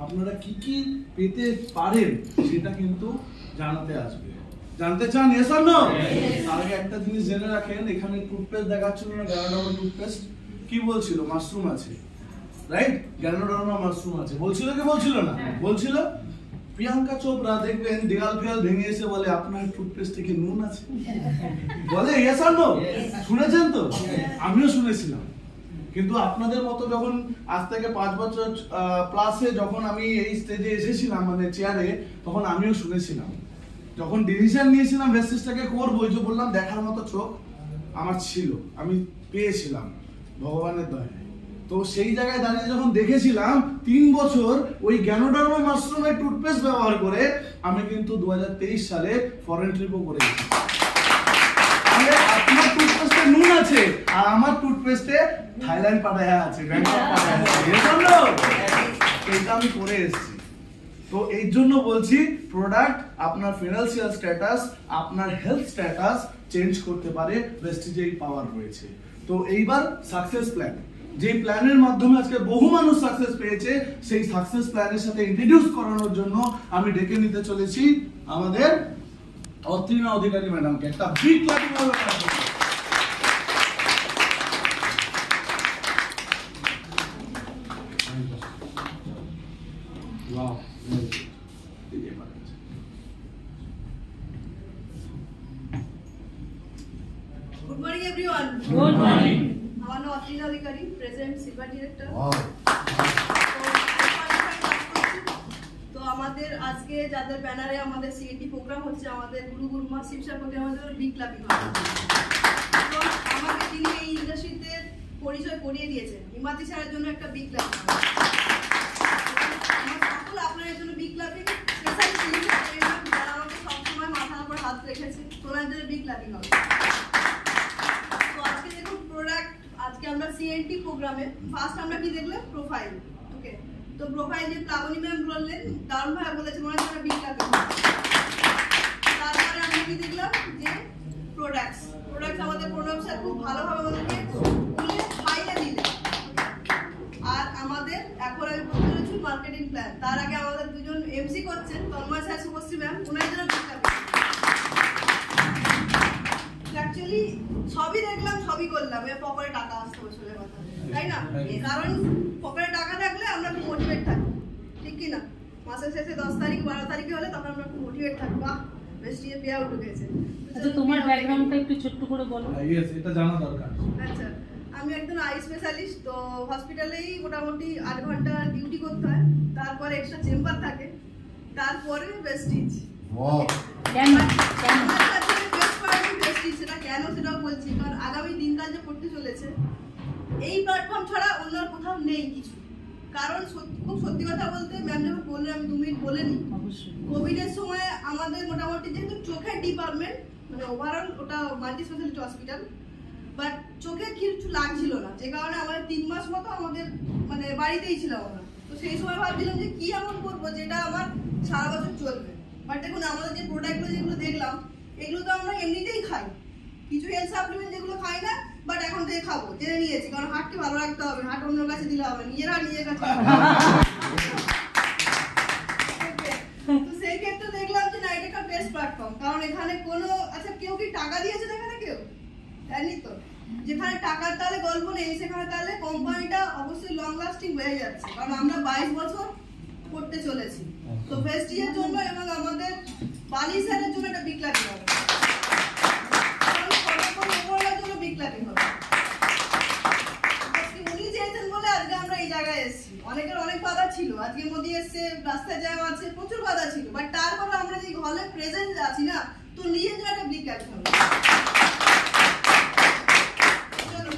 আপনারা কি কি পেতে পারেন সেটা কিন্তু জানাতে আসবে। জানতে চান? Yes or no? তার আগে একটা জিনিস জেনে রাখেন, এখানে টুথপেস্ট দেখাচ্ছিল না, গ্যানোডার্মা টুথপেস্ট, কি বলছিল? মাশরুম আছে, রাইট? গ্যানোডার্মা মাশরুম আছে, বলছিল কি বলছিল না? বলছিল। প্রিয়াঙ্কা চোপড়া দেখবেন দেয়াল ফেয়াল ভেঙে এসে বলে আপনার টুথপেস্টে কি নুন আছে, বলে ইয়েস অর নো? শুনেছেন তো? আমিও শুনেছিলাম। কিন্তু আপনাদের মতো যখন আজ থেকে 5 বছর প্লাসে যখন আমি এই স্টেজে এসেছিলাম, মানে চেয়ারে, তখন আমিও শুনেছিলাম। যখন ডিসিশন নিয়েছিলাম ভেস্টিজটাকে করবো, ওই যে বললাম দেখার মতো চোখ আমার ছিল, আমি পেয়েছিলাম ভগবানের দয়ায়। তো সেই জায়গায় দাঁড়িয়ে যখন দেখেছিলাম 3 বছর ওই গ্যানোডার্মা মাশরুমের টুথপেস্ট ব্যবহার করে আমি কিন্তু 2023 সালে ফরেন ট্রিপও করে এসেছি। আপনার টুথপেস্টে নুন আছে আর আমার টুথপেস্টে থাইল্যান্ড পাঠায়া আছে, ব্যাংকক পাঠায়া আছে, এটা আমি করে এসেছি। তো এই জন্য বলছি, প্রোডাক্ট আপনার ফিনান্সিয়াল স্ট্যাটাস, আপনার হেলথ স্ট্যাটাস চেঞ্জ করতে পারে, ভেস্টিজে এই পাওয়ার রয়েছে। তো এইবার সাকসেস প্ল্যান, যে প্ল্যানের মাধ্যমে আজকে বহু মানুষ সাকসেস পেয়েছে, সেই সাকসেস প্ল্যানের সাথে ইন্ট্রোডিউস করানোর জন্য আমি ডেকে নিতে চলেছি আমাদের অত্রিনা অধিকারী ম্যাডামকে। একটা বিগ ক্ল্যাপিং হবে। Wow, Good morning everyone. Good morning. আমার নাম অত্রিনা অধিকারী, প্রেজেন্ট সিলভার ডিরেক্টর। তো আমাদের আজকে যাদের ব্যানারে আমাদের সিএটি প্রোগ্রাম হচ্ছে, আমাদের গুরু গুরুমা শিবসার প্রতি আমাদের বিগ ক্লাপিং হবে। তো আমাকে তিনি এই ইন্ডাস্ট্রিতে পরিচয় করিয়ে দিয়েছেন, হিমাতি স্যারের জন্য একটা বিগ ক্লাপিং হবে। সকল আপনাদের জন্য বিগ ক্লাপিং, স্পেশালি যারা আমাকে সবসময় মাথার উপর হাত রেখেছে, ওনার জন্য বিগ ক্লাপিং হবে। প্রোডাক্ট আজকে আমরা সিএনটি প্রোগ্রামে ফার্স্ট আমরা কি দেখলাম? প্রোফাইল। ওকে, তো প্রোফাইল যে প্লাবনী ম্যাম বললেন, দারুণ ভাই বলেছেন, মনে হচ্ছে বিগ ক্লাপিং। তারপরে আমরা কি দেখলাম? যে প্রোডাক্টস আমাদের প্রণব স্যার খুব ভালোভাবে আমাদেরকে খুলে খাইয়ে দিলেন। আর আমাদের এখন আমি বলতে চলেছি মার্কেটিং প্ল্যান। তার আগে আমাদের দুজন এমসি করছেন, তন্ময় স্যার, শুভশ্রী ম্যাম, ওনার জন্য বিগ ক্লাপিং। অ্যাকচুয়ালি সবই দেখলাম, সবই করলাম, এর পকেটে টাকা আসতে বসলে কথা, তাই না? কারণ পকেটে টাকা থাকলে আমরা খুব মোটিভেট থাকবো, ঠিক কি না? মাসের শেষে 10 তারিখ 12 তারিখে হলে তখন আমরা খুব মোটিভেট থাকবো, বাহ বেস্টিয়ে পে আউট হয়েছে। আচ্ছা, তোমার ব্যাকগ্রাউন্ডটা একটু ছোট্ট করে বলো। ইয়েস, এটা জানা দরকার। আচ্ছা, আমি একজন আই স্পেশালিস্ট। তো হসপিটালেই মোটামুটি 8 ঘন্টা ডিউটি করতে হয়, তারপরে এক্সট্রা চেম্বার থাকে, তারপরে বেস্টিজ। কেন কেন সেটা কেন সেটাও বলছি, কারণ আগামী দিনকাল যে পড়তে চলেছে, এই প্ল্যাটফর্ম ছাড়া অন্য কোথাও নেই কিছু। কারণ খুব সত্যি কথা বলতে, ম্যাম যখন বললেন, আমি 2 মিনিট বলে নিই। কোভিড এর সময় আমাদের মোটামুটি যেহেতু চোখের ডিপার্টমেন্ট, মানে ওভারঅল ওটা মাল্টি স্পেশালিটি হসপিটাল, বাট চোখে কিছু লাগছিল না, যে কারণে আমাদের 3 মাস মতো আমাদের মানে বাড়িতেই ছিলাম আমরা। তো সেই সময় ভাবছিলাম যে কি এমন করবো যেটা আমার সারা বছর চলবে। বাট দেখুন, আমাদের যে প্রোডাক্টগুলো যেগুলো দেখলাম, এগুলো তো আমরা এমনিতেই খাই, কিছু হেলথ সাপ্লিমেন্ট যেগুলো খাই না, বাট এখন থেকে খাবো, জেনে নিয়েছি। কারণ হার্টকে ভালো রাখতে হবে, হার্ট অন্য কাছে দিলে হবে, নিজের কাছে। তো সেই ক্ষেত্রে দেখলাম যে না, এটা একটা বেস্ট প্ল্যাটফর্ম। কারণ এখানে কোনো, আচ্ছা কেউ কি টাকা দিয়েছে এখানে? কেউ জানি তো। যেখানে টাকার তাহলে গল্প নেই, সেখানে তাহলে কোম্পানিটা অবশ্যই লং লাস্টিং হয়ে যাচ্ছে। কারণ আমরা 22 বছর করতে চলেছি। তো ভেস্টিজের জন্য এবং আমাদের বালি স্যারের জন্য একটা বিগ ক্লাপিং হবে। উনি চেয়েছেন বলে আজকে আমরা এই জায়গায় এসেছি। অনেকের অনেক বাধা ছিল, আজকে মোদি এসছে, রাস্তায় জ্যাম আছে, প্রচুর বাধা ছিল, বাট তারপরে আমরা যে হলে প্রেজেন্ট আছি না, তো নিজের জন্য একটা বিগ ক্লাপিং হবে।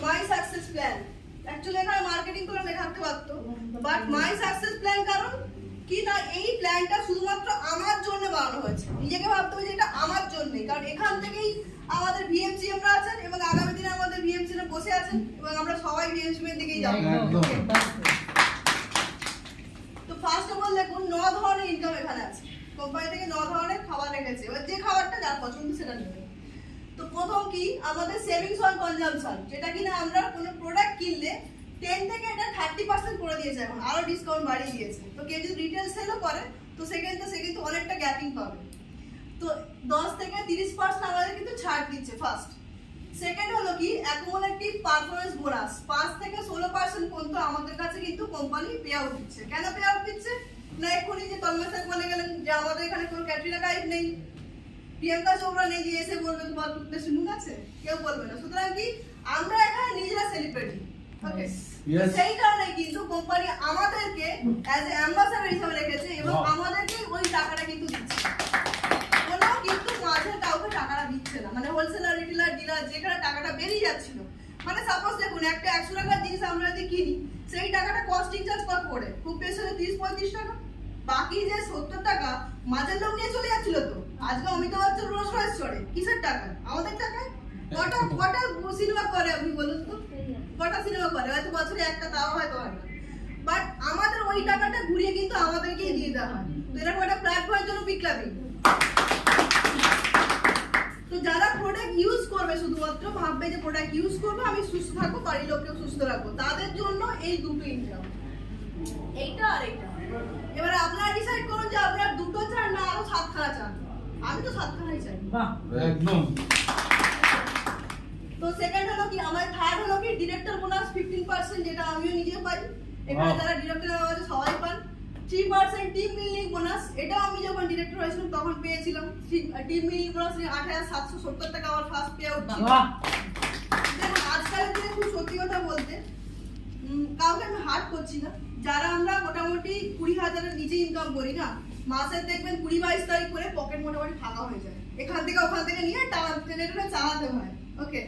মাই সাকসেস প্ল্যান, অ্যাকচুয়ালি এখানে মার্কেটিং করে লেখা থাকতে পারতো, বাট মাই সাকসেস প্ল্যান, কারণ কি না, এই প্ল্যানটা শুধুমাত্র আমার জন্য বানানো হয়েছে। নিজেকে ভাবতে হবে যে এটা আমার জন্যই, কারণ এখান থেকেই আমাদের ভিএমসিএমরা আছেন এবং আগামী দিনে আমাদের ভিএমসিরা বসে আছেন এবং আমরা সবাই ভিএমসিএম দিকেই যাব। তো ফার্স্ট অফ অল দেখুন, 9 ধরনের ইনকাম এখানে আছে। কোম্পানি থেকে 9 ধরনের খাবার রেখেছে, এবার যে খাবারটা যার পছন্দ সেটা নেবে। তো প্রথম কি, আমাদের সেভিংস অন কনজাম্পশন, যেটা কিনা আমরা কোনো প্রোডাক্ট কিনলে 10 থেকে এটা 30% করে দিয়েছে, এখন আরো ডিসকাউন্ট বাড়িয়ে দিয়েছে। তো কেউ যদি রিটেল সেলও করে, তো সেক্ষেত্রে সে কিন্তু অনেকটা গ্যাপিং পাবে। তো 10 থেকে 30% আমাদের কিন্তু ছাড় দিচ্ছে ফার্স্ট। সেকেন্ড হলো কি অ্যাকুমুলেটিভ পারফরম্যান্স বোনাস 5 থেকে 16% পর্যন্ত আমাদের কাছে কিন্তু কোম্পানি পে আউট দিচ্ছে। কেন পে আউট দিচ্ছে না, এক্ষুনি যে তন্ময় স্যার বলে গেলেন যে আমাদের এখানে কোনো ক্যাটরিনা কাইফ নেই, প্রিয়াঙ্কা চোপড়া নেই যে এসে বলবে তোমার টুথপেস্ট নুন আছে, কেউ বলবে না। সুতরাং কি আমরা এখানে নিজেরা সেলিব্রিটি, ওকে? Yes. সেই কারণে কিন্তু কোম্পানি আমাদেরকে অ্যাজ এ অ্যাম্বাসাডর হিসেবে রেখেছে এবং Wow. আমাদেরকে ওই টাকাটা কিন্তু দিচ্ছে। কোনো কিন্তু মাঝে কাউকে টাকাটা দিচ্ছে না, মানে হোলসেলার, রিটেলার, ডিলার যেখানে টাকাটা বেরিয়ে যাচ্ছিল, মানে সাপোজ দেখুন একটা 100 টাকার জিনিস আমরা যদি কিনি, সেই টাকাটা কস্টিং চার্জ কত পড়ে, খুব বেশি হলে 30-35 টাকা। বাকি যে 70 টাকা মাঝের লোক নিয়ে চলে যাচ্ছিল। তো আজকে অমিতাভ বচ্চন রোজ রোজ চড়ে কিসের টাকা? আমাদের টাকায়। কটা কটা সিনেমা করে আপনি বলুন তো, কটা সিনেমা করে? হয়তো বছরে একটা, তাও হয়তো হয় না। বাট আমাদের ওই টাকাটা ঘুরিয়ে কিন্তু আমাদেরকেই দিয়ে দেওয়া হয়। তো এরকম একটা প্ল্যাটফর্মের জন্য বিপ্লবী। তো যারা প্রোডাক্ট ইউজ করবে শুধুমাত্র ভাববে যে প্রোডাক্ট ইউজ করবো, আমি সুস্থ থাকবো, বাড়ির লোককেও সুস্থ রাখবো, তাদের জন্য এই দুটো ইনকাম, এইটা আর এইটা। এবারে আপনারা ডিসাইড করুন যে আপনারা দুটো চান না আরো 7খানা চান। আমি তো 7খানাই চাই। বাহ, একদম। তো সেকেন্ড হলো কি আমার থার্ড হলো কি ডিরেক্টর বোনাস 15%, যেটা আমিও নিজে পাই, এখানে যারা ডিরেক্টর আছে সবাই পান। 3% টিম বিল্ডিং বোনাস, এটাও আমি যখন ডিরেক্টর হয়েছিলাম তখন পেয়েছিলাম। টিম বিল্ডিং বোনাস 8770 টাকা আমার ফার্স্ট পে আউট ছিল। বাহ, দেখুন আজকালের দিনে খুব সত্যি কথা বলতে কাউকে আমি হার্ট করছি না, যারা আমরা মোটামুটি 20,000-এর নিচে ইনকাম করি না, মাসে দেখবেন 20-22 তারিখ করে পকেট মোটামুটি ফাঁকা হয়ে যায়, এখান থেকে ওখান থেকে নিয়ে টেনে চালাতে হয়, ওকে?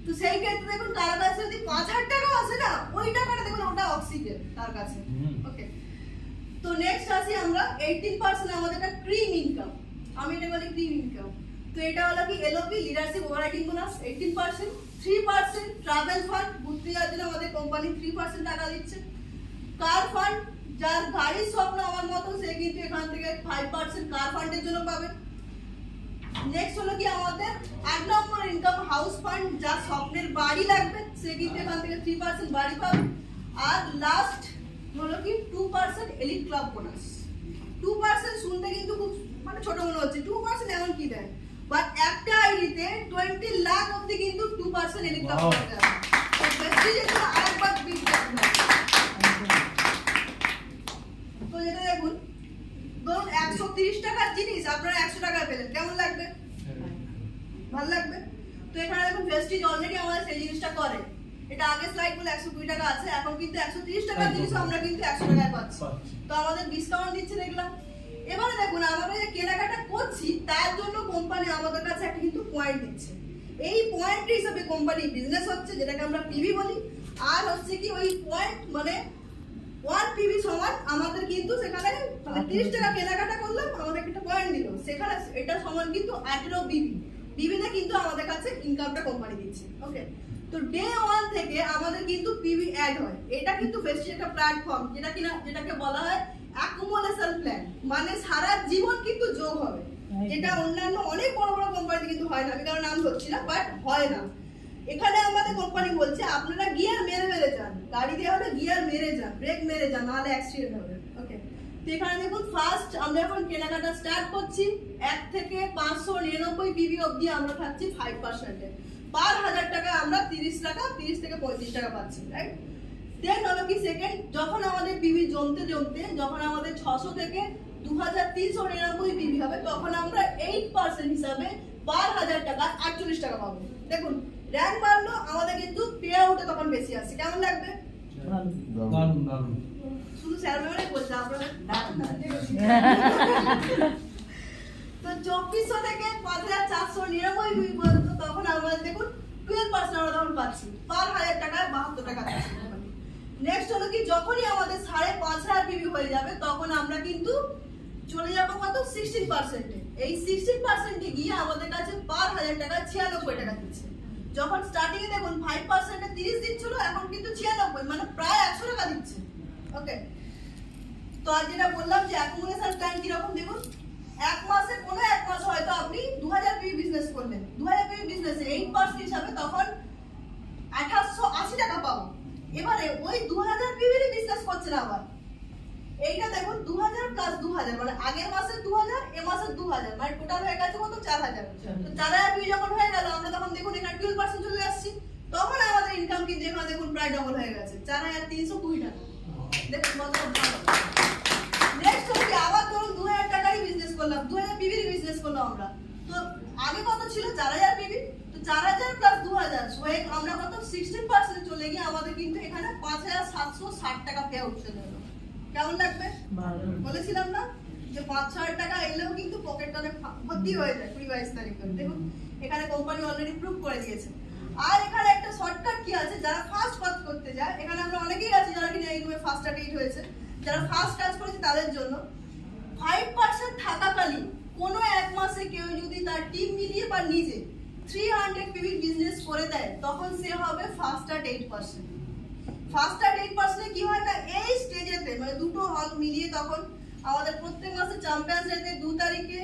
তো সেই ক্ষেত্রে দেখুন তার কাছে যদি 5,000 টাকা আছে না, ওই টাকাটা দেখুন ওটা অক্সিজেন তার কাছে, ওকে? তো নেক্সট আসি আমরা 18% আমাদের একটা ক্রিম ইনকাম, আমি এটা বলি ক্রিম ইনকাম। তো এটা হলো কি LOP leadership overriding bonus 18%, 3% travel fund, ঘুরতে যাওয়ার জন্য আমাদের কোম্পানি 3% টাকা দিচ্ছে। কার ফান্ড, যার গাড়ির স্বপ্ন আমার মতো, সে কিন্তু এখান থেকে 5% কার ফান্ডের জন্য পাবে। নেক্সট হলো কি আমাদের 1 নম্বর ইনকাম হাউস ফান্ড, যার স্বপ্নের বাড়ি লাগবে সে কিন্তু এখান থেকে 3% বাড়ি পাবে। আর লাস্ট হলো কি 2% এলিট ক্লাব বোনাস। 2% শুনতে কিন্তু খুব মানে ছোট মনে হচ্ছে, 2% এমন কি দেয়, বাট একটা আইডিতে 20 লাখ অবধি কিন্তু 2% এলিট ক্লাব বোনাস দেয়। তো প্রেস্টিজের জন্য আরেকবার বিগ ক্যাপ। তো যেটা দেখুন ধরুন 130 টাকার জিনিস আপনারা 100 টাকায় পেলেন, কেমন লাগবে? ভালো লাগবে। তো এখানে দেখুন প্রেস্টিজ অলরেডি আমাদের সেই জিনিসটা করে, এটা আগে স্লাইড বলে 120 টাকা আছে, এখন কিন্তু 130 টাকার জিনিস আমরা কিন্তু 100 টাকায় পাচ্ছি। তো আমাদের ডিসকাউন্ট দিচ্ছে দেখলাম। এবারে দেখুন আমরা যে কেনাকাটা করছি তার জন্য কোম্পানি আমাদের কাছে একটা কিন্তু পয়েন্ট দিচ্ছে। এই পয়েন্ট হিসেবে কোম্পানি বিজনেস হচ্ছে, যেটাকে আমরা পিভি বলি। আর হচ্ছে কি ওই পয়েন্ট মানে 1 পিভি সমান আমাদের কিন্তু সেখানে মানে 30 টাকা কেনাকাটা করলাম, আমাদের একটা পয়েন্ট দিল, সেখানে এটা সমান কিন্তু 18 বিবি। বিবিতে কিন্তু আমাদের কাছে ইনকামটা কোম্পানি দিচ্ছে, ওকে? তো ডে 1 থেকে আমাদের কিন্তু পিভি অ্যাড হয়। এটা কিন্তু বেশি একটা প্ল্যাটফর্ম যেটাকে বলা হয় অ্যাকুমুলেশন প্ল্যান, মানে সারা জীবন কিন্তু যোগ হবে, যেটা অন্যান্য অনেক বড় বড় কোম্পানিতে কিন্তু হয় না। আমি কারণ নাম ধরছি না, বাট হয় না। এখানে আমাদের কোম্পানি বলছে আপনারা গিয়ার মেরে যান, গাড়ি দেওয়া হলে গিয়ার মেরে যান, ব্রেক মেরে যান, নাহলে অ্যাক্সিডেন্ট হবে, ওকে? তো এখানে দেখুন ফার্স্ট আমরা এখন কেনাকাটা স্টার্ট করছি 1 থেকে 599 পিভি অবধি আমরা থাকছি 5%-এ, পার 1000 টাকা আমরা 30 টাকা 30 থেকে 35 টাকা পাচ্ছি, রাইট? দেন হলো কি সেকেন্ড, যখন আমাদের পিভি জমতে যখন আমাদের 600 থেকে 2399 পিভি হবে, তখন আমরা 8% হিসাবে পার 1000 টাকা 48 টাকা পাবো। দেখুন র্যাঙ্ক বাড়লো, আমাদের কিন্তু পে আউটে তখন বেশি আসছে, কেমন লাগবে? দারুণ দারুণ। শুধু স্যার ম্যামরাই বলছে, আপনারা তো 2400 থেকে 5499 পিভি পর্যন্ত তখন আমরা দেখুন 12% আমরা তখন পাচ্ছি, পার 1000 টাকায় 72 টাকা পাচ্ছি। নেক্সট হলো কি যখনই আমাদের 5500 পিভি হয়ে যাবে তখন আমরা কিন্তু চলে যাবো কত 16%-এ। এই 16%-এ গিয়ে আমাদের কাছে পার 1000 টাকা 96 টাকা দিচ্ছে। যখন স্টার্টিং এ দেখুন 5%-এ 30 দিচ্ছিল, এখন কিন্তু 96 মানে প্রায় 100 টাকা দিচ্ছে, ওকে? তো আর যেটা বললাম যে অ্যাকুমুলেশন প্ল্যান কিরকম, দেখুন এক মাসে কোনো এক মাস হয়তো আপনি 2000 পিভি বিজনেস করলেন, 2000 পিভি বিজনেসে 8% হিসাবে তখন 2880 টাকা পাবো। এবারে ওই 2000 পিভির বিজনেস করছেন আবার, এইটা দেখুন 2000 + 2000 2000, মানে আগের মাসে 2000, এ মাসে 2000, মানে টোটাল হয়ে গেছে কত 4000। তো 4000 পিবি যখন হয়ে গেল, আমরা তখন দেখুন এখানে 12% চলে আসছি, তখন আমাদের ইনকাম কিন্তু এখানে দেখুন প্রায় ডবল হয়ে গেছে, 4320 টাকা। দেখুন কতটা ভালো। নেক্সট হচ্ছে আবার ধরুন 2000 টাকারই বিজনেস করলাম, 2000 পিবির বিজনেস করলাম আমরা। তো আগে কত ছিল 4000 পিবি, তো 4000 প্লাস 2000 হয়ে আমরা কত 16% চলে গিয়ে আমাদের কিন্তু এখানে 5760 টাকা পে আউট চলে এলো। কেমন লাগবে? বলেছিলাম না যে 5-6 টাকা এলেও কিন্তু পকেটটা অনেক ভর্তি হয়ে যায় 22 তারিখ করে। দেখুন এখানে কোম্পানি অলরেডি প্রুভ করে দিয়েছে। আর এখানে একটা শর্টকাট কি আছে, যারা ফার্স্ট কাজ করতে যায়, এখানে আমরা অনেকেই আছি যারা কিনা এই রুমে ফার্স্ট অ্যাটেন্ড হয়েছে, যারা ফার্স্ট কাজ করেছে তাদের জন্য 5% থাকাকালীন কোনো এক মাসে কেউ যদি তার টিম মিলিয়ে বা নিজে 300 পিবি বিজনেস করে দেয়, তখন সে হবে ফার্স্ট অ্যাট 8%। ফার্স্ট অ্যাট 8% কি হয় না, এই স্টেজেতে মানে দুটো হল মিলিয়ে তখন আমাদের প্রত্যেক মাসে চ্যাম্পিয়ন্স ডেতে 2 তারিখে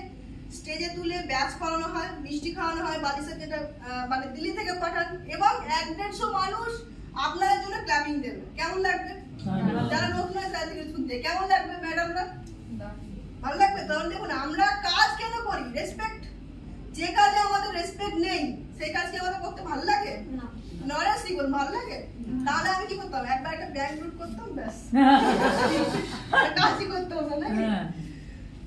স্টেজে তুলে ব্যাচ করানো হয়, মিষ্টি খাওয়ানো হয়, বালিশের যেটা মানে দিল্লি থেকে পাঠান, এবং 1-150 মানুষ আপনাদের জন্য ক্ল্যাপিং দেবে। কেমন লাগবে? যারা নতুন আছে তাদের থেকে শুনতে কেমন লাগবে ম্যাডামরা? ভালো লাগবে। তখন দেখুন আমরা কাজ কেন করি, রেসপেক্ট। যে কাজে আমাদের রেসপেক্ট নেই সেই কাজ কি আমাদের করতে ভালো লাগে? নরেসি বল ভালো লাগে? তাহলে আমি কি করতাম, একবার একটা ব্যাংক লুট করতাম, ব্যাস কাজই করতাম না নাকি?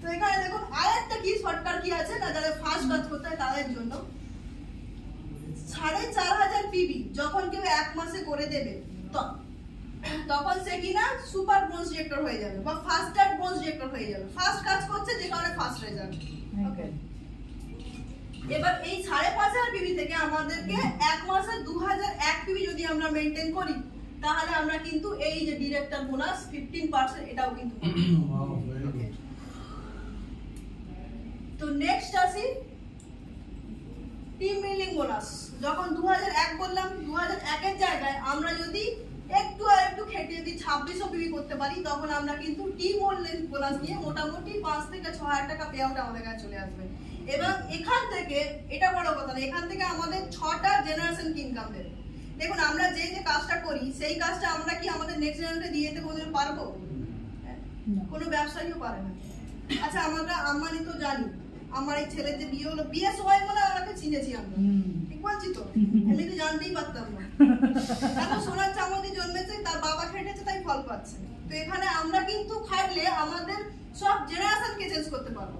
তো এখানে দেখুন আরেকটা কি শর্টকাট কি আছে না, যারা ফার্স্ট কাজ করতে হয় তাদের জন্য 4500 পিবি যখন কেউ এক মাসে করে দেবে, তখন সে কিনা সুপার ব্রোঞ্জ ডিরেক্টর হয়ে যাবে বা ফার্স্ট অ্যাট ব্রোঞ্জ ডিরেক্টর হয়ে যাবে। ফার্স্ট কাজ করছে যে কারণে ফার্স্ট রেজাল্ট। ওকে, এবার এই 5500 পিবি থেকে আমাদেরকে এক মাসে 2001 পিবি যদি আমরা মেইনটেইন করি, তাহলে আমরা কিন্তু এই যে ডিরেক্টর বোনাস 15% এটাও কিন্তু তো নেক্সট আসি টিম বিল্ডিং বোনাস। যখন 2001 বললাম, 2001 এর জায়গায় আমরা যদি একটু আর একটু খেটে যদি 2600 পিবি করতে পারি, তখন আমরা কিন্তু টিম বোনাস নিয়ে মোটামুটি 5 থেকে 6000 টাকা পে আউট আমাদের কাছে চলে আসবে। এবং এখান থেকে এটা বড় কথা না, এখান থেকে আমাদের 6টা জেনারেশন ইনকাম দেবে। দেখুন আমরা যে যে কাজটা করি সেই কাজটা আমরা কি আমাদের নেক্সট জেনারেশনে দিয়ে যেতে কোনোদিন পারবো? কোনো ব্যবসায়ীও পারে না। আচ্ছা আমরা আম্বানি তো জানি, আমার এই ছেলের যে বিয়ে হলো, বিয়ে সময় বলে আমাকে চিনেছি আমরা, ঠিক বলছি তো? এমনি তো জানতেই পারতাম না। এখন সোনার চামড়ি জন্মেছে, তার বাবা খেটেছে তাই ফল পাচ্ছে। তো এখানে আমরা কিন্তু খাটলে আমাদের সব জেনারেশনকে চেঞ্জ করতে পারবো,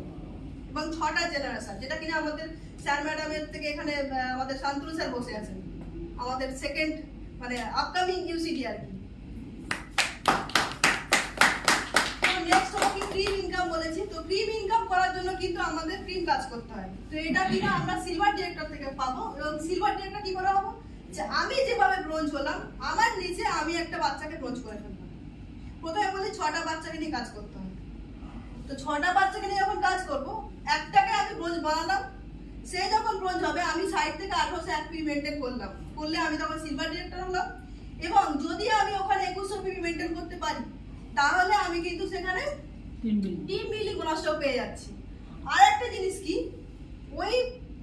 এবং 6টা জেনারেশন, যেটা কিনা আমাদের স্যার ম্যাডামের থেকে এখানে আমাদের শান্তনু স্যার বসে আছেন, আমাদের সেকেন্ড মানে আপকামিং ইউসিডি আর কি। নেক্সট হলো কি ক্রিম ইনকাম বলেছি। তো ক্রিম ইনকাম করার জন্য কিন্তু আমাদের ক্রিম কাজ করতে হয়। তো এটা কিনা আমরা সিলভার ডিরেক্টর থেকে পাবো, এবং সিলভার ডিরেক্টর কি করে হবো, যে আমি যেভাবে ব্রোঞ্জ হলাম, আমার নিচে আমি একটা বাচ্চাকে ব্রোঞ্জ করে ফেললাম। প্রথমে বলি 6টা বাচ্চাকে নিয়ে কাজ করতে হয়। তো 6টা বাচ্চাকে নিয়ে যখন কাজ করবো, একটাকে আমি ব্রোঞ্জ বানালাম, সে যখন ব্রোঞ্জ হবে আমি সাইড থেকে 1801 পিবি মেনটেন করলাম, করলে আমি তখন সিলভার ডিরেক্টর হলাম। এবং যদি আমি ওখানে 2100 পিবি মেনটেন করতে পারি, তাহলে আমি কিন্তু সেখানে টিম বিল্ডিং বোনাসটাও পেয়ে যাচ্ছি। আর একটা জিনিস কি, ওই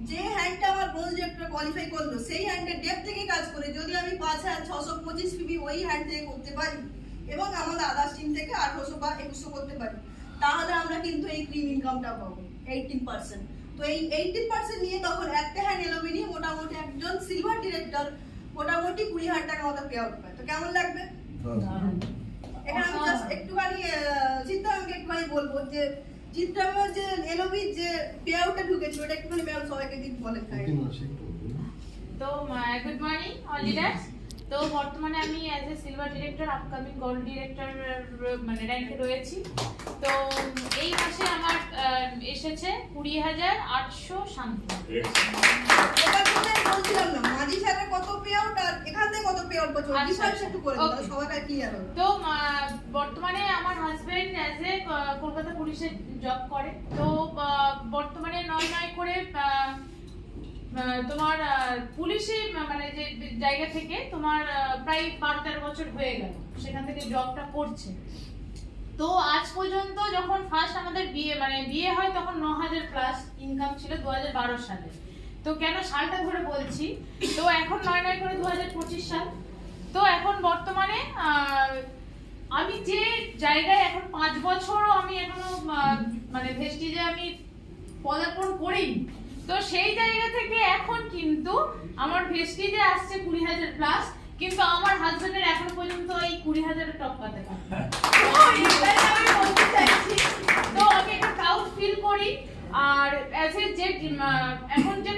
যে হ্যান্ডটা আমার ব্রোঞ্জ ডিরেক্টর কোয়ালিফাই করলো, সেই হ্যান্ডের ডেপ থেকে কাজ করে যদি আমি 5625 পিবি ওই হ্যান্ড থেকে করতে পারি, এবং আমাদের আদার্স টিম থেকে 1800 বা 2100 করতে পারি, তাহলে আমরা কিন্তু এই ক্রিম ইনকামটা পাবো 18%। তো এই 18% নিয়ে তখন একটা হ্যান্ড এলোবি নিয়ে মোটামুটি একজন সিলভার ডিরেক্টর মোটামুটি 20,000 টাকা আমাদের পে আউট পায়। তো কেমন লাগবে? এখানে আমি জাস্ট একটুখানি চিত্রাঙ্গকে একটুখানি বলবো যে চিত্রাঙ্গের যে এলোবি যে পে আউটে ঢুকেছে, ওটা একটুখানি ম্যাম সবাইকে দিন বলেন। তো গুড মর্নিং অল লিডার্স। তো বর্তমানে আমি as a silver director upcoming gold director মানে র্যাঙ্কে রয়েছি। তো এই মাসে আমার এসেছে 20,800 শান্তি। এবার তো বলছিলাম না মাঝি স্যারের কত পে আউট আর এখান থেকে কত পে আউট করছো, ডিফারেন্স একটু করে দাও সবাই ক্লিয়ার হবে। তো বর্তমানে আমার হাজবেন্ড অ্যাজ এ কলকাতা পুলিশে জব করে। তো বর্তমানে 9 করে তোমার পুলিশে মানে যে জায়গা থেকে তোমার প্রায় 12-13 বছর হয়ে গেল সেখান থেকে জবটা করছে। তো আজ পর্যন্ত যখন ফার্স্ট আমাদের বিয়ে হয় তখন 9,000 প্লাস ইনকাম ছিল 2012 সালে। তো কেন সালটা ধরে বলছি, তো এখন 9 করে 2025 সাল। তো এখন বর্তমানে আমি যে জায়গায় এখন 5 বছরও আমি এখনো মানে ভেস্টিজে আমি পদার্পণ করিনি। তো সেই জায়গা থেকে এখন কিন্তু আমার ভেস্টিজে আসছে 20,000 প্লাস, কিন্তু আমার হাজবেন্ডের এখন পর্যন্ত এই 20,000 টপকাতে পারে। তো এটাই আমি বলতে চাইছি। তো আমি একটা প্রাউড ফিল করি। আর অ্যাজ এ যে এখন যে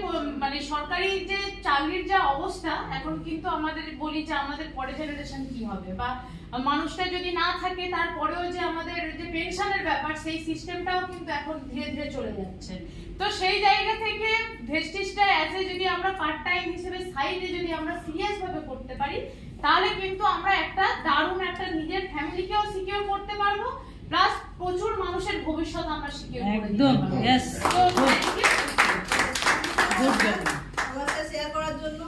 মানে সরকারি যে চাকরির যা অবস্থা, এখন কিন্তু আমাদের বলি যে আমাদের পরের জেনারেশন কি হবে, বা মানুষটা যদি না থাকে তারপরেও যে আমাদের যে পেনশনের ব্যাপার, সেই সিস্টেমটাও কিন্তু এখন ধীরে ধীরে চলে যাচ্ছে। তো সেই জায়গা থেকে ভেস্টিজটা অ্যাজ এ যদি আমরা পার্ট টাইম হিসেবে সাইডে যদি আমরা সিরিয়াস ভাবে করতে পারি, তাহলে কিন্তু আমরা একটা দারুণ একটা নিজের ফ্যামিলিকেও সিকিউর করতে পারবো, প্লাস প্রচুর মানুষের ভবিষ্যৎ আমরা সিকিউর করে দিতে একদম পারবো। यस তো thank you. আমার সাথে শেয়ার করার জন্য।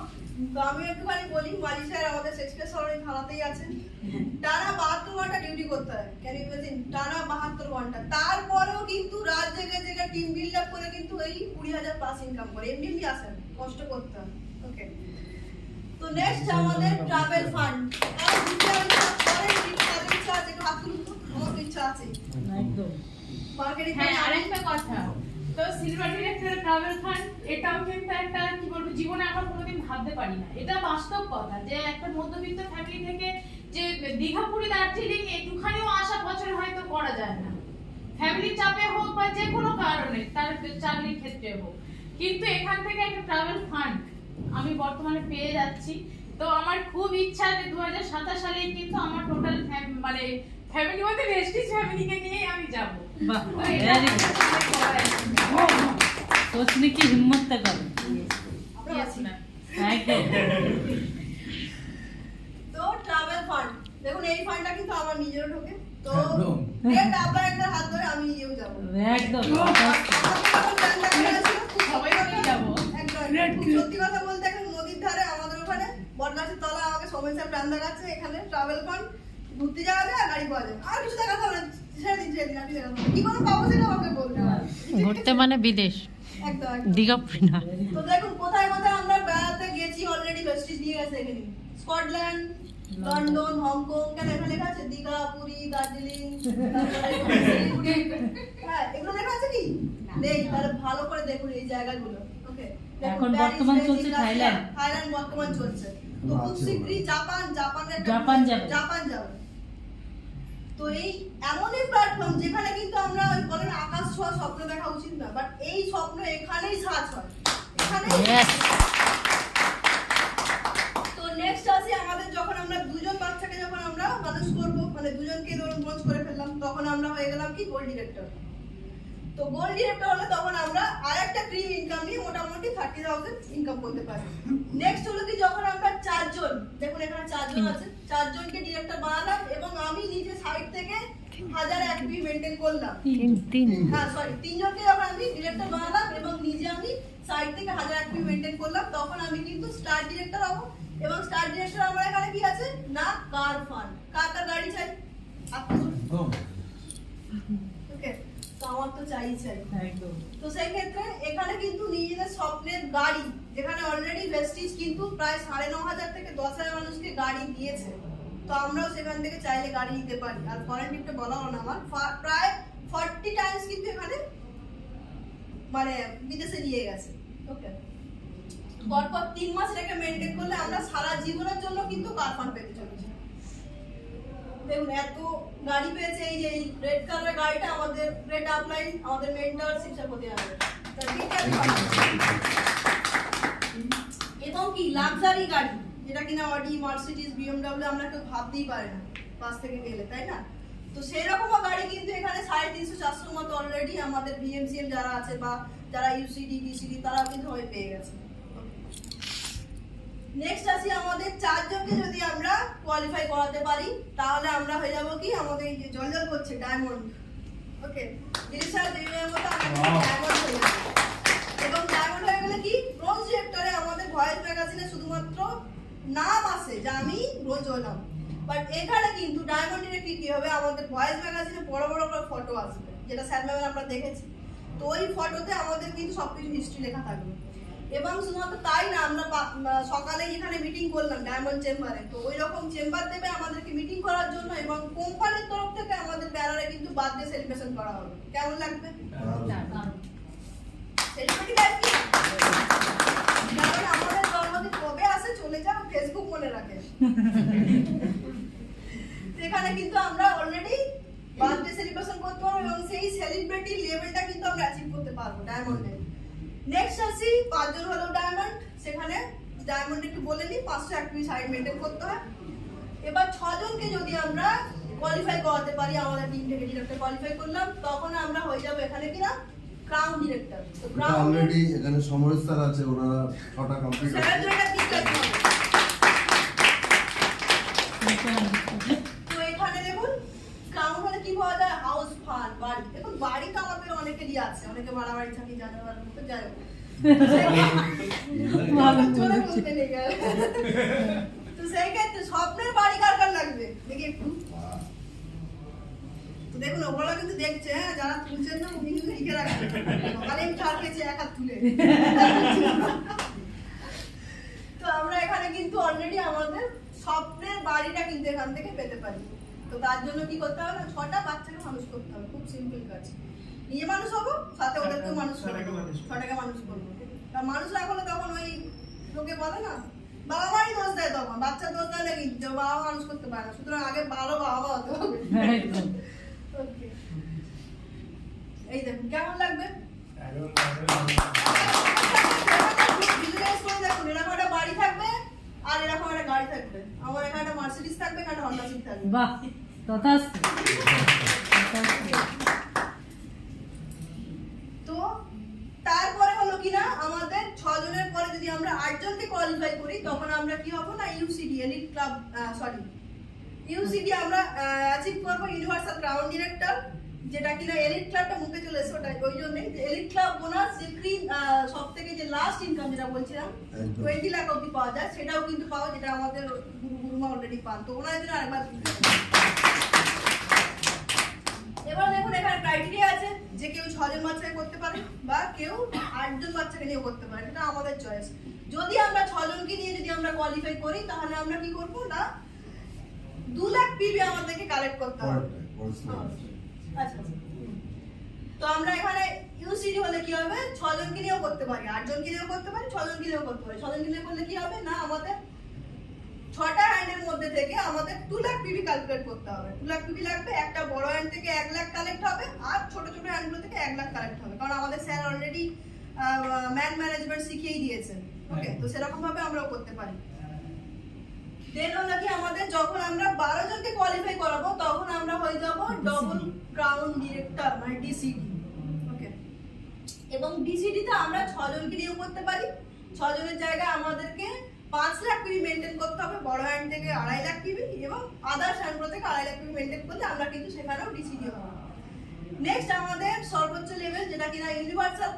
তো আমি একটুখানি বলি, মালি স্যার আমাদের শেক্সপিয়ার সরণি থানাতেই আছেন। টানা 72 ঘন্টা ডিউটি করতে হয়, ক্যান ইউ ইমাজিন, টানা 72 ঘন্টা। তারপরেও কিন্তু রাত জেগে জেগে টিম বিল্ড আপ করে কিন্তু এই 20,000 প্লাস ইনকাম করে, এমনি আসেন, কষ্ট করতে হয়। ওকে, তো নেক্সট আমাদের ট্রাভেল ফান্ড। আর ইচ্ছা আছে, একটু হাত তুলুন তো, আমার ইচ্ছা আছে একদম মার্কেটিং। হ্যাঁ, আরেকটা কথা, তো সিলভার ডিরেক্টর ট্রাভেল ফান্ড এটাও কিন্তু একটা কি বলবো, জীবনে আমরা কোনোদিন ভাবতে পারি না, এটা বাস্তব কথা যে একটা মধ্যবিত্ত ফ্যামিলি থেকে যে দীঘা পুরী দার্জিলিং একটুখানিও আসা বছর হয়তো করা যায় না, ফ্যামিলির চাপে হোক বা যে কোনো কারণে, তার চাকরির ক্ষেত্রে হোক, কিন্তু এখান থেকে একটা ট্রাভেল ফান্ড আমি বর্তমানে পেয়ে যাচ্ছি। তো আমার খুব ইচ্ছা যে 2027 সালেই কিন্তু আমার টোটাল মানে ফ্যামিলি মধ্যে ভেস্টিজ ফ্যামিলিকে নিয়েই আমি যাবো। वाह তো এটা वेरी सोचने की हिम्मत तक करो আমরা Yes, আছি। ma'am. একদম তো ট্রাভেল ফান্ড দেখুন, এই ফান্ডটা কিন্তু আমার নিজেরও ঢোকে। তো একদম। গ্রেট আপনাদের হাত ধরে আমি নিজেও যাবো। একদম সবাই মিলে যাবো। সত্যি কথা বলতে এখন নদীর ধারে আমাদের ওখানে বটগাছের তলা আমাকে সময় স্যার প্ল্যান দেখাচ্ছে, এখানে ট্রাভেল ফান্ড ঘুরতে যাওয়া যায় আর গাড়ি পাওয়া যায়, আর কিছু দেখাতে হবে না, ছেড়ে দিন আপনি দেখাতে হবে। কি করে পাবো সেটা আমাকে বলতে হবে। ঘুরতে মানে বিদেশ, একদম একদম। দীঘা পুরী না। তো দেখুন কোথায় কোথায় আমরা বেড়াতে গেছি, অলরেডি ভেস্টিজ নিয়ে গেছে এখানে, স্কটল্যান্ড, লন্ডন, হংকং, কেন এখানে লেখা আছে দীঘা, পুরী, দার্জিলিং, শিলিগুড়ি। হ্যাঁ, এগুলো লেখা আছে কি? নেই। তাহলে ভালো করে দেখুন এই জায়গাগুলো। ওকে, এখন বর্তমান চলছে থাইল্যান্ড। থাইল্যান্ড বর্তমান চলছে। তো খুব শীঘ্রই জাপান জাপান যাবে। যাবে। তো এই এমনই প্ল্যাটফর্ম যেখানে কিন্তু আমরা ওই বলেন আকাশ ছোঁয়া স্বপ্ন দেখা উচিত না, বাট এই স্বপ্ন এখানেই সাজ হয়, এখানেই। Yes. তো নেক্সট আসি আমাদের, যখন আমরা দুজন বাচ্চাকে যখন আমরা মানুষ করব, মানে দুজনকে ধরুন ব্রোঞ্জ করে ফেললাম, তখন আমরা হয়ে গেলাম কি গোল্ড ডিরেক্টর। তো গোল্ড ডিরেক্টর হলে তখন আমরা আরেকটা ক্রিম ইনকাম নিয়ে মোটামুটি 30,000 ইনকাম করতে পারি। নেক্সট হলো কি, যখন আমরা 4 জন, দেখুন এখানে 4 জন আছে, 4 জনকে ডিরেক্টর বানালাম এবং আমি নিজে সাইড থেকে 1000 এফপি মেইনটেইন করলাম। হ্যাঁ সরি, 3 জনকে যখন আমি ডিরেক্টর বানালাম এবং নিজে আমি সাইড থেকে 1000 এফপি মেইনটেইন করলাম, তখন আমি কিন্তু স্টার ডিরেক্টর হব। এবং স্টার ডিরেক্টর আমার এখানে কি আছে না, কার ফান্ড, কার গাড়ি চাই ওকে, তো আমার তো চাই। একদম তো সেই ক্ষেত্রে এখানে কিন্তু নিজেদের স্বপ্নের গাড়ি, যেখানে অলরেডি ভেস্টিজ কিন্তু প্রায় 9,500 থেকে 10,000 মানুষকে গাড়ি দিয়েছে, তো আমরাও সেখান থেকে চাইলে গাড়ি নিতে পারি। আর ফরেন ট্রিপটা বলা হলো না, আমার প্রায় 40 টাইমস কিন্তু এখানে মানে বিদেশে নিয়ে গেছে। ওকে, পরপর 3 মাস রেখে মেনটেন করলে আমরা সারা জীবনের জন্য কিন্তু কার ফান্ড পেতে চলেছি। দেখুন এত গাড়ি পেয়েছে, এই যে এই রেড কালারের গাড়িটা আমাদের রেড আপলাইন, আমাদের মেন্টর শিক্ষাপতি আছে, এবং কি লাক্সারি গাড়ি, যেটা কিনা অডি, মার্সিডিজ, বিএমডব্লিউ আমরা কেউ ভাবতেই পারে না পাশ থেকে গেলে, তাই না? তো সেই রকম গাড়ি কিন্তু এখানে 350-400 মতো অলরেডি আমাদের বিএমসিএম যারা আছে বা যারা ইউসিডি, বিসিডি, তারাও কিন্তু হয়ে পেয়ে গেছে। নেক্সট আসি আমাদের 4 জনকে যদি আমরা কোয়ালিফাই করাতে পারি, তাহলে আমরা হয়ে যাব কি, আমাদের এই যে জলজল করছে ডায়মন্ড। ওকে, দিশা দেবের মতো আমরা ডায়মন্ড হয়ে যাব। এবং ডায়মন্ড হয়ে গেলে কি, ব্রোঞ্জ ডিরেক্টরে আমাদের ভয়েস ম্যাগাজিনে শুধুমাত্র নাম আসে যে আমি ব্রোঞ্জ হলাম, বাট এখানে কিন্তু ডায়মন্ড ডিরেক্টর কি হবে, আমাদের ভয়েস ম্যাগাজিনে বড় বড় করে ফটো আসবে, যেটা স্যার ম্যাম আমরা দেখেছি। তো ওই ফটোতে আমাদের কিন্তু সবকিছু হিস্ট্রি লেখা থাকবে। এবং শুধুমাত্র তাই না, আমরা সকালে এখানে মিটিং করলাম ডায়মন্ড চেম্বারে, তো ওই রকম চেম্বার দেবে আমাদেরকে মিটিং করার জন্য, এবং কোম্পানির তরফ থেকে আমাদের ব্যানারে কিন্তু বার্থডে সেলিব্রেশন করা হবে। কেমন লাগবে? সেলিব্রিটি লাইফ কি? কারণ আমাদের জন্মদিন কবে আসে চলে যাও, ফেসবুক মনে রাখে। সেখানে কিন্তু আমরা অলরেডি বার্থডে সেলিব্রেশন করতে পারবো এবং সেই সেলিব্রিটি লেভেলটা কিন্তু আমরা অ্যাচিভ করতে পারবো ডায়মন্ডে। নেক্সট আসি 5 জন হলো ডায়মন্ড, সেখানে ডায়মন্ড একটু বলে নিই 500 অ্যাক্টিভিটি সাইড মেনটেন করতে হয়। এবার 6 জনকে যদি আমরা কোয়ালিফাই করাতে পারি, আমাদের টিম থেকে ডিরেক্টর কোয়ালিফাই করলাম, তখন আমরা হয়ে যাব এখানে কিনা ক্রাউন ডিরেক্টর। তো ক্রাউন অলরেডি এখানে সমর স্যার আছে, ওনারা 6টা কমপ্লিট স্যারের জন্য কি করতে হবে? তো এখানে দেখুন ক্রাউন হলে কি পাওয়া যায়, হাউস ফান, বাড়ি। দেখুন বাড়ি তো আমাদের অনেকেরই আছে, অনেকে ভাড়া বাড়ি থাকি, জানাবার মতো যায়। তো সেই ক্ষেত্রে স্বপ্নের বাড়ি কার কার লাগবে দেখি একটু। তো দেখুন ওগুলো কিন্তু দেখছে, হ্যাঁ, যারা তুলছেন না উনি কিন্তু লিখে রাখবেন। সকালে আমি ছাড় খেয়েছি এক হাত তুলে। তো আমরা এখানে কিন্তু অলরেডি আমাদের স্বপ্নের বাড়িটা কিন্তু এখান থেকে পেতে পারি। তো তার জন্য কি করতে হবে না, 6টা বাচ্চাকে মানুষ করতে হবে, খুব সিম্পল কাজ। নিজে মানুষ হবো, সাথে ওদেরকেও মানুষ করবো, 6টাকে মানুষ করবো। মানুষ না করলে তখন ওই লোকে বলে না, বাবা মাই দোষ দেয়, তখন বাচ্চা দোষ দেয় না, কিন্তু বাবা মানুষ করতে পারে না। সুতরাং আগে ভালো বাবা মা হতে হবে। ওকে, এই দেখুন কেমন লাগবে। ভিজুয়ালাইজ করে দেখুন, এরকম একটা বাড়ি থাকবে আর এরকম একটা গাড়ি থাকবে। আমার এখানে একটা মার্সিডিজ থাকবে, এখানে হন্ডা সিটি থাকবে। বাহ, তথাস্তু। তো তারপরে হলো কিনা আমাদের 6 জনের পরে যদি আমরা 8 জনকে কোয়ালিফাই করি, তখন আমরা কি হবো না, ইউসিডি এলিট ক্লাব, ইউসিডি আমরা অ্যাচিভ করবো, ইউনিভার্সাল ক্রাউন ডিরেক্টর, যেটা কিনা এলিট ক্লাবটা মুখে চলে এসে ওটা ওই জন্যই যে এলিট ক্লাব বোনাস, যে সব থেকে যে লাস্ট ইনকাম যেটা বলছিলাম 20 লাখ অব্দি পাওয়া যায়, সেটাও কিন্তু পাওয়া, যেটা আমাদের গুরুমা অলরেডি পান। তো ওনার জন্য আরেকবার এবার দেখুন এখানে ক্রাইটেরিয়া আছে যে কেউ 6 জন বাচ্চাকে করতে পারে বা কেউ 8 জন বাচ্চাকে নিয়ে করতে পারে, এটা আমাদের চয়েস। যদি আমরা 6 জনকে নিয়ে যদি আমরা কোয়ালিফাই করি, তাহলে আমরা কি করব না, 2 লাখ পিবি আমাদেরকে কালেক্ট করতে হবে। আচ্ছা, তো আমরা এখানে ইউসিডি হলে কি হবে, 6 জনকে নিয়েও করতে পারি, 8 জনকে নিয়েও করতে পারি, 6 জনকে নিয়েও করতে পারি। 6 জনকে নিয়ে করলে কি হবে না, আমাদের 6টা হ্যান্ডের মধ্যে থেকে আমাদের 2 লাখ পিবি ক্যালকুলেট করতে হবে। 2 লাখ পিবি লাগবে, একটা বড় হ্যান্ড থেকে 1 লাখ কালেক্ট হবে, আর ছোট ছোট হ্যান্ডগুলো থেকে 1 লাখ কালেক্ট হবে, কারণ আমাদের স্যার অলরেডি ম্যান ম্যানেজমেন্ট শিখিয়ে দিয়েছেন। ওকে, তো সেরকম ভাবে আমরাও করতে পারি। দেন হলো কি আমাদের যখন আমরা 12 জনকে কোয়ালিফাই করাবো, তখন আমরা হয়ে যাব ডবল ক্রাউন ডিরেক্টর, মানে ডিসিডি। ওকে, এবং ডিসিডি তে আমরা 6 জনকে নিয়েও করতে পারি। 6 জনের জায়গায় আমাদেরকে 5 লাখ পিবি মেনটেন করতে হবে, বড় হ্যান্ড থেকে 2.5 লাখ পিবি, এবং আদার্স হ্যান্ডগুলো থেকে 2.5 লাখ পিবি মেনটেন করলে আমরা কিন্তু সেখানেও ডিসিডি হবো। নেক্সট আমাদের সর্বোচ্চ লেভেল যেটা কিনা universal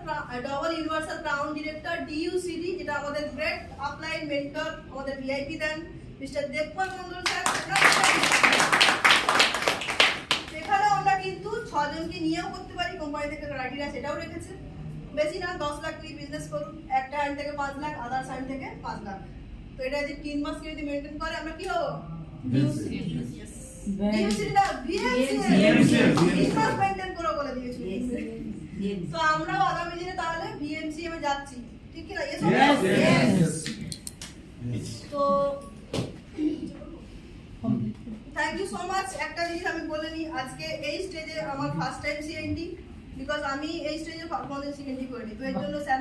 double universal crown director, DUCD, যেটা আমাদের গ্রেট আপলাইন মেন্টর, আমাদের VIP then mister Debpal Mondal sir. সেখানে আমরা কিন্তু 6 জনকে নিয়েও করতে পারি, কোম্পানি থেকে ক্রাইটেরিয়া সেটাও রেখেছে। বেশি না, 10 লাখ নিয়ে বিজনেস করুন, একটা হ্যান্ড থেকে 5 লাখ, আদার্স হ্যান্ড থেকে 5 লাখ। তো এটা যদি 3 মাস যদি মেনটেন করে, আমরা কি হবো, তো আমরাও আগামী দিনে তাহলে ভিএমসিএম এ যাচ্ছি, ঠিক কি না? তো থ্যাংক ইউ সো মাচ। একটা জিনিস আমি বলে নিই, আজকে এই স্টেজে আমার ফার্স্ট টাইম সিএনডি, বিকজ আমি এই স্টেজে কোনোদিন সিএনডি করিনি, তো এর জন্য স্যার